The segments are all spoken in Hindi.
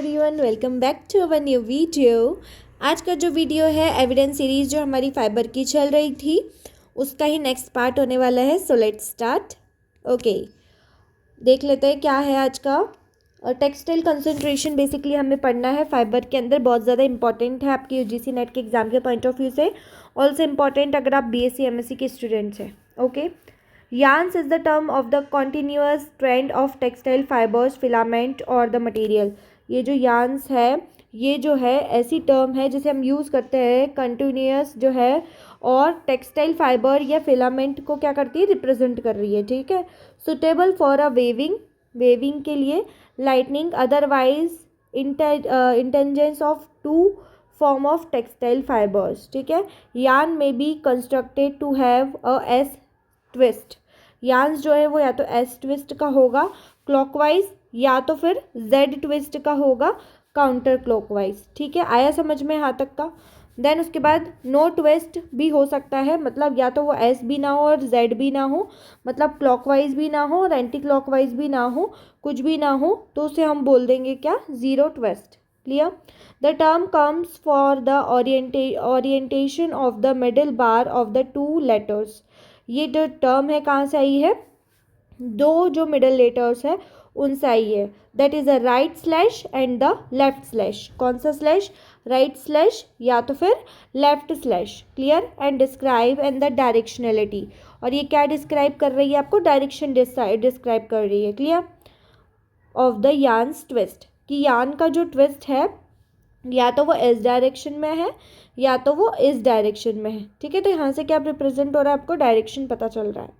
Everyone, welcome back to our new video. आज का जो वीडियो है एविडेंस सीरीज़ जो हमारी फाइबर की चल रही थी उसका ही नेक्स्ट पार्ट होने वाला है। So let's start. ओके, देख लेते हैं क्या है आज का। टेक्सटाइल कंसंट्रेशन बेसिकली हमें पढ़ना है फाइबर के अंदर। बहुत ज़्यादा इंपॉर्टेंट है आपकी यूजीसी नेट के एग्जाम के पॉइंट ऑफ व्यू से, ऑल्सो इम्पॉर्टेंट अगर आप बीएससी एमएससी के स्टूडेंट्स हैं। Okay, yarns is the term of the continuous trend of textile fibers, filament और the material। ये जो yarns है ये जो है ऐसी टर्म है जिसे हम यूज़ करते हैं कंटिन्यूस जो है और टेक्सटाइल फाइबर या फिलामेंट को क्या करती है, रिप्रेजेंट कर रही है। ठीक है, सुटेबल फॉर अ वेविंग के लिए, lightning, otherwise intangence of two form of textile fibers. ठीक है, yarn may be constructed to have a S twist. Yarns जो है वो या तो एस ट्विस्ट का होगा क्लॉकवाइज या तो फिर जेड ट्विस्ट का होगा काउंटर क्लॉकवाइज। ठीक है, आया समझ में यहाँ तक का। देन उसके बाद नो ट्विस्ट भी हो सकता है, मतलब या तो वो एस भी ना हो और जेड भी ना हो, मतलब क्लॉकवाइज भी ना हो और एंटी क्लॉकवाइज भी ना हो, कुछ भी ना हो, तो उसे हम बोल देंगे क्या, zero twist. Clear. The term comes for the orientation of the middle bar of the two letters. ये जो टर्म है कहाँ से आई है, दो जो मिडल लेटर्स है उनसे आई है। That is a right slash and the left slash. कौन सा स्लैश, राइट स्लैश या तो फिर left slash. Clear. And describe and the directionality, और ये क्या डिस्क्राइब कर रही है, आपको डायरेक्शन डिस्क्राइब कर रही है। Clear. Of the yarns twist, कि यार्न का जो ट्विस्ट है या तो वो इस डायरेक्शन में है या तो वो इस डायरेक्शन में है। ठीक है, तो यहाँ से क्या रिप्रेजेंट हो रहा है, आपको डायरेक्शन पता चल रहा है।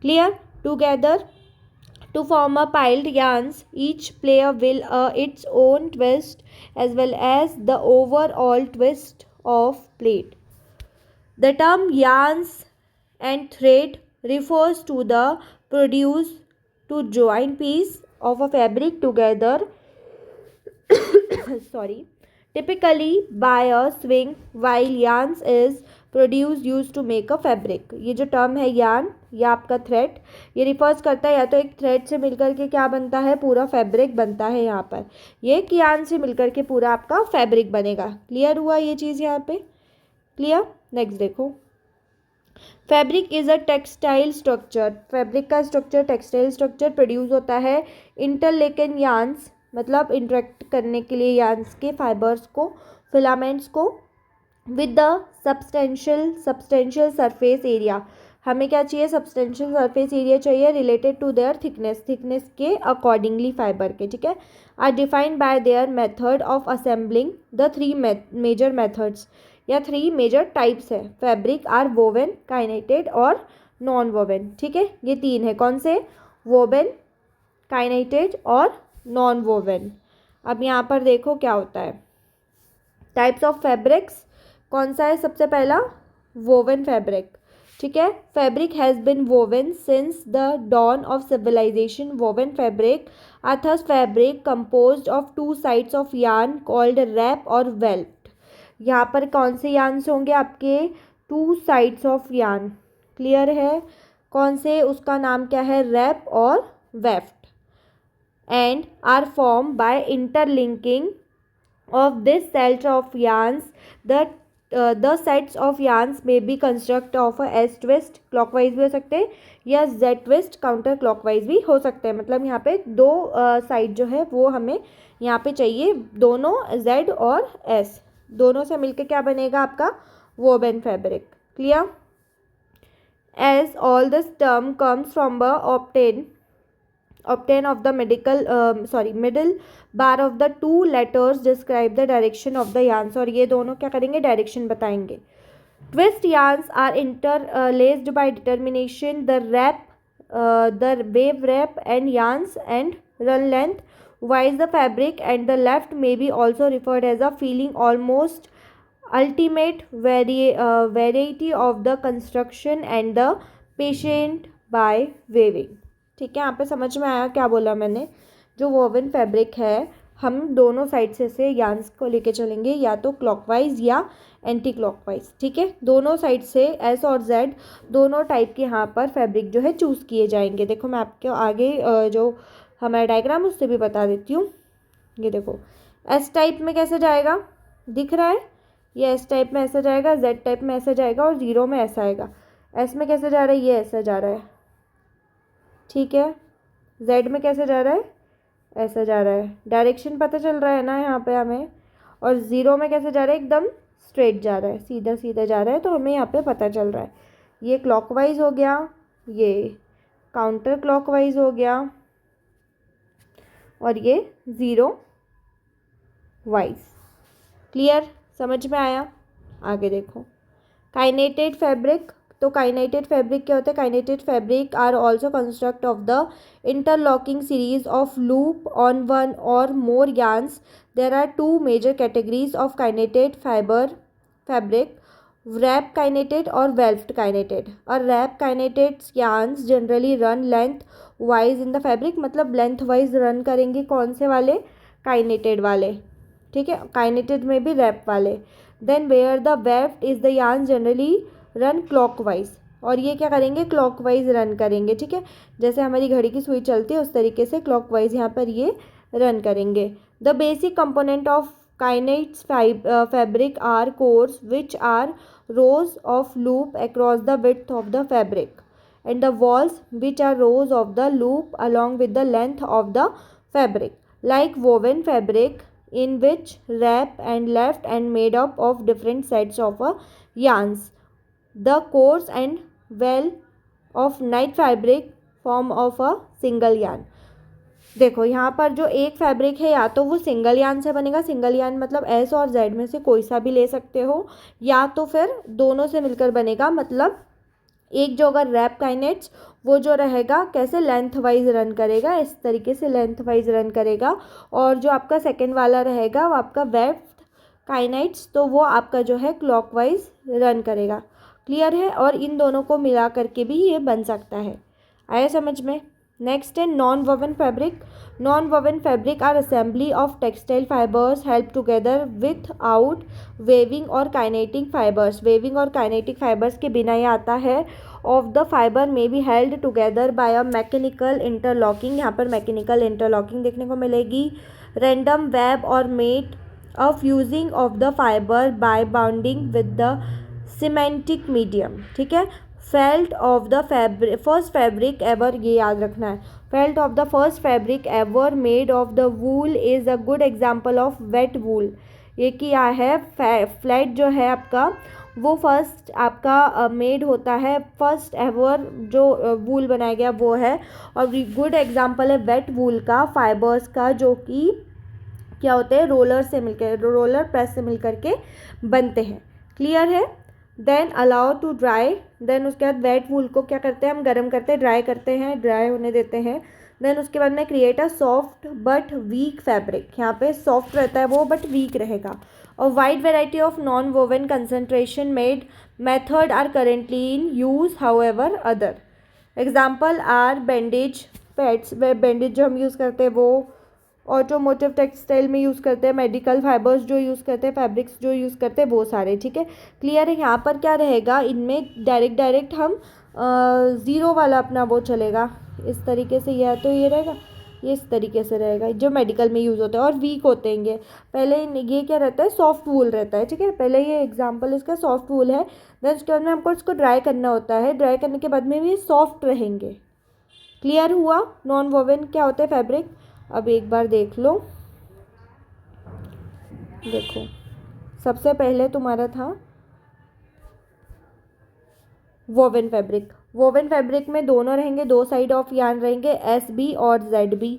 Clear. Together to form a plied yarns, each player will its own twist as well as the overall twist of plate. The term yarns and thread refers to the produce to join piece of a fabric together sorry, typically by a swing while yarns is produce used to make a fabric. ये जो टर्म है यार्न या आपका थ्रेड, ये रिफर्स करता है या तो एक थ्रेड से मिलकर के क्या बनता है, पूरा फैब्रिक बनता है। यहाँ पर ये कि यार्न से मिलकर के पूरा आपका फैब्रिक बनेगा। क्लियर हुआ ये चीज़ यहाँ पे। क्लियर। नेक्स्ट देखो, fabric is a textile structure. Fabric का स्ट्रक्चर टेक्सटाइल स्ट्रक्चर प्रोड्यूस होता है इंटरलेकन यार्न्स, मतलब इंटरेक्ट करने के लिए यार्न्स के फाइबर्स को, फिलामेंट्स को, with the substantial surface area. हमें क्या चाहिए, सब्सटेंशियल सरफेस एरिया चाहिए रिलेटेड टू देयर थिकनेस के अकॉर्डिंगली फाइबर के। ठीक है, are defined by their method of assembling. The three major methods या थ्री मेजर टाइप्स है फैब्रिक आर वोवेन, काइनेटेड और नॉन वोवेन। ठीक है, ये तीन है, कौन से, वोवेन, काइनेटेड और नॉन वोवेन। अब यहाँ पर देखो क्या होता है, टाइप्स ऑफ फैब्रिक्स कौन सा है, सबसे पहला वोवेन फैब्रिक। ठीक है, fabric has been woven since the dawn of civilisation. Woven fabric others fabric composed of two sides of yarn called wrap और वेल्ट। यहाँ पर कौन से यार्न्स होंगे आपके, two sides of yarn. Clear है, कौन से, उसका नाम क्या है, रैप और weft. And are form by interlinking of this set of yarns. The sets of yarns may be construct of a S twist, clockwise भी हो सकते हैं, या Z twist काउंटर क्लॉकवाइज भी हो सकते हैं। मतलब यहाँ पे दो साइड जो है वो हमें यहाँ पे चाहिए, दोनों Z और S दोनों से मिलके क्या बनेगा आपका woven fabric. Clear. As all this term comes from obtain of the middle bar of the two letters describe the direction of the yarns, और ये दोनों क्या करेंगे, डायरेक्शन बताएंगे। twist yarns are interlaced by determination the wave wrap and yarns and run length wise the fabric, and the left may be also referred as a feeling almost ultimate variety of the construction and the patient by weaving। ठीक है, यहाँ पे समझ में आया क्या बोला मैंने। जो वोवन फैब्रिक है हम दोनों साइड से यार्न्स को लेके चलेंगे, या तो क्लॉकवाइज या एंटी क्लॉकवाइज। ठीक है, दोनों साइड से एस और जेड दोनों टाइप के यहाँ पर फैब्रिक जो है चूज़ किए जाएंगे। देखो मैं आपके आगे जो हमारा डायग्राम उससे भी बता देती हूँ। ये देखो एस टाइप में कैसे जाएगा, दिख रहा है, ये एस टाइप में ऐसा जाएगा, जेड टाइप में ऐसा जाएगा और जीरो में ऐसा आएगा। एस में कैसे जा रहा है, ये ऐसा जा रहा है, ठीक है। जेड में कैसे जा रहा है, ऐसा जा रहा है, डायरेक्शन पता चल रहा है ना यहाँ पे हमें। और ज़ीरो में कैसे जा रहा है, एकदम स्ट्रेट जा रहा है, सीधा सीधा जा रहा है, तो हमें यहाँ पे पता चल रहा है। ये क्लॉकवाइज हो गया, ये काउंटर क्लॉकवाइज हो गया और ये ज़ीरो वाइज। क्लियर, समझ में आया। आगे देखो काइनेटेड फैब्रिक। तो काइनेटेड फैब्रिक क्या होता है, knitted fabric are also construct of the interlocking series of loop on one or more yarns. There are two major categories of kinetic fabric, wrap kinetic और weft kinetic. और wrap kinetic yarns generally run lengthwise in the fabric, मतलब lengthwise run करेंगे कौन से वाले, kinetic वाले, ठीक है, kinetic में भी wrap वाले। Then where the weft is the yarns generally run clockwise, और ये क्या करेंगे, क्लॉकवाइज रन करेंगे, ठीक है, जैसे हमारी घड़ी की सुई चलती है उस तरीके से क्लॉकवाइज यहाँ पर ये रन करेंगे। The basic component of knits fabric are course which are rows of loop across the width of the fabric and the wales which are rows of the loop along with the length of the fabric, like woven fabric in which wrap and left and made up of different sets of yarns. The coarse and well of night fabric form of a single yarn. देखो यहाँ पर जो एक फैब्रिक है या तो वो सिंगल यार्न से बनेगा, सिंगल यार्न मतलब एस और जेड में से कोई सा भी ले सकते हो, या तो फिर दोनों से मिलकर बनेगा, मतलब एक जो अगर रैप काइनेट्स वो जो रहेगा कैसे लेंथ वाइज रन करेगा, इस तरीके से लेंथ वाइज रन करेगा, और जो आपका सेकंड वाला रहेगा वो आपका वेफ्ट काइनेट्स, तो वो आपका जो है क्लॉकवाइज रन करेगा। क्लियर है, और इन दोनों को मिला करके भी ये बन सकता है। आया समझ में। नेक्स्ट है non woven fabric. Non woven fabric are assembly of textile fibres held together without weaving और काइनेटिक फाइबर्स। वेविंग और काइनेटिक फाइबर्स के बिना ये आता है। ऑफ द फाइबर में be held together by a mechanical interlocking, यहाँ पर मैकेनिकल इंटरलॉकिंग देखने को मिलेगी। रैंडम वेब और mat a fusing of the fibre by bonding with the cementing medium, ठीक है। Felt of the first fabric ever, ये याद रखना है, felt of the first fabric ever made of the wool is a good example of wet wool. ये किया है फ्लैट जो है आपका वो फर्स्ट आपका मेड होता है, फर्स्ट एवर जो वूल बनाया गया वो है, और गुड एग्जाम्पल है वेट वूल का, फाइबर्स का, जो कि क्या होते हैं, रोलर से मिलकर, रोलर प्रेस से मिल करके बनते हैं। क्लियर है। Then allow to dry, then उसके बाद वेट वूल को क्या करते हैं हम, गर्म करते हैं, ड्राई करते हैं, ड्राई होने देते हैं। देन उसके बाद में create a soft but weak fabric, यहाँ पे सॉफ्ट रहता है वो बट वीक रहेगा। और wide variety of non woven concentration made method are currently in use, however other example are bandage pads, bandage जो हम यूज़ करते हैं वो, ऑटोमोटिव टेक्सटाइल में यूज़ करते हैं, मेडिकल फाइबर्स जो यूज़ करते हैं, फैब्रिक्स जो यूज़ करते हैं, वो सारे, ठीक है। क्लियर है। यहाँ पर क्या रहेगा, इनमें डायरेक्ट हम ज़ीरो वाला अपना वो चलेगा इस तरीके से, या तो ये रहेगा, ये इस तरीके से रहेगा जो मेडिकल में यूज़ होता है, और वीक होते हैं पहले ये क्या रहता है, सॉफ्ट वूल रहता है, ठीक है। पहले ये एग्जाम्पल इसका सॉफ्ट वूल है, देन उसके बाद में हमको इसको ड्राई करना होता है, ड्राई करने के बाद में भी सॉफ्ट रहेंगे। क्लियर हुआ। नॉन वोवन क्या होता है फैब्रिक, अब एक बार देख लो। देखो सबसे पहले तुम्हारा था वोवन फैब्रिक। वोवन फैब्रिक में दोनों रहेंगे, दो साइड ऑफ यार्न रहेंगे, एस बी और जेड बी,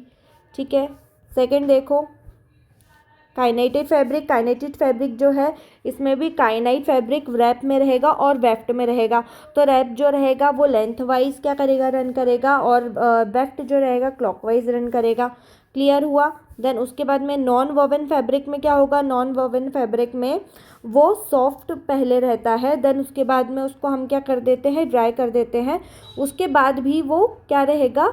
ठीक है। सेकंड देखो काइनेटेड फैब्रिक। काइनेटेड फैब्रिक जो है इसमें भी काइनाइट फैब्रिक रैप में रहेगा और वेफ्ट में रहेगा। तो रैप जो रहेगा वो लेंथ वाइज क्या करेगा, रन करेगा, और वेफ्ट जो रहेगा क्लॉकवाइज रन करेगा। क्लियर हुआ। देन उसके बाद में नॉन वोवन फैब्रिक में क्या होगा, नॉन वोवन फैब्रिक में वो सॉफ्ट पहले रहता है, देन उसके बाद में उसको हम क्या कर देते हैं, ड्राई कर देते हैं, उसके बाद भी वो क्या रहेगा,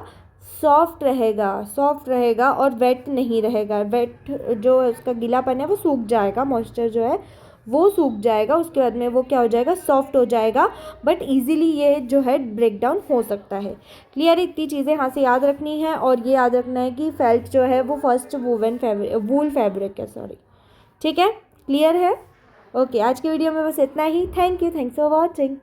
सॉफ्ट रहेगा, सॉफ्ट रहेगा और वेट नहीं रहेगा। वेट जो उसका गीलापन है वो सूख जाएगा, मॉइस्चर जो है वो सूख जाएगा, उसके बाद में वो क्या हो जाएगा, सॉफ्ट हो जाएगा, बट इजीली ये जो है ब्रेक डाउन हो सकता है। क्लियर, इतनी चीज़ें यहाँ से याद रखनी है, और ये याद रखना है कि फेल्ट जो है वो फर्स्ट वूल फैब्रिक है, सॉरी। ठीक है, क्लियर है। ओके, आज की वीडियो में बस इतना ही। Thank you, thanks for watching.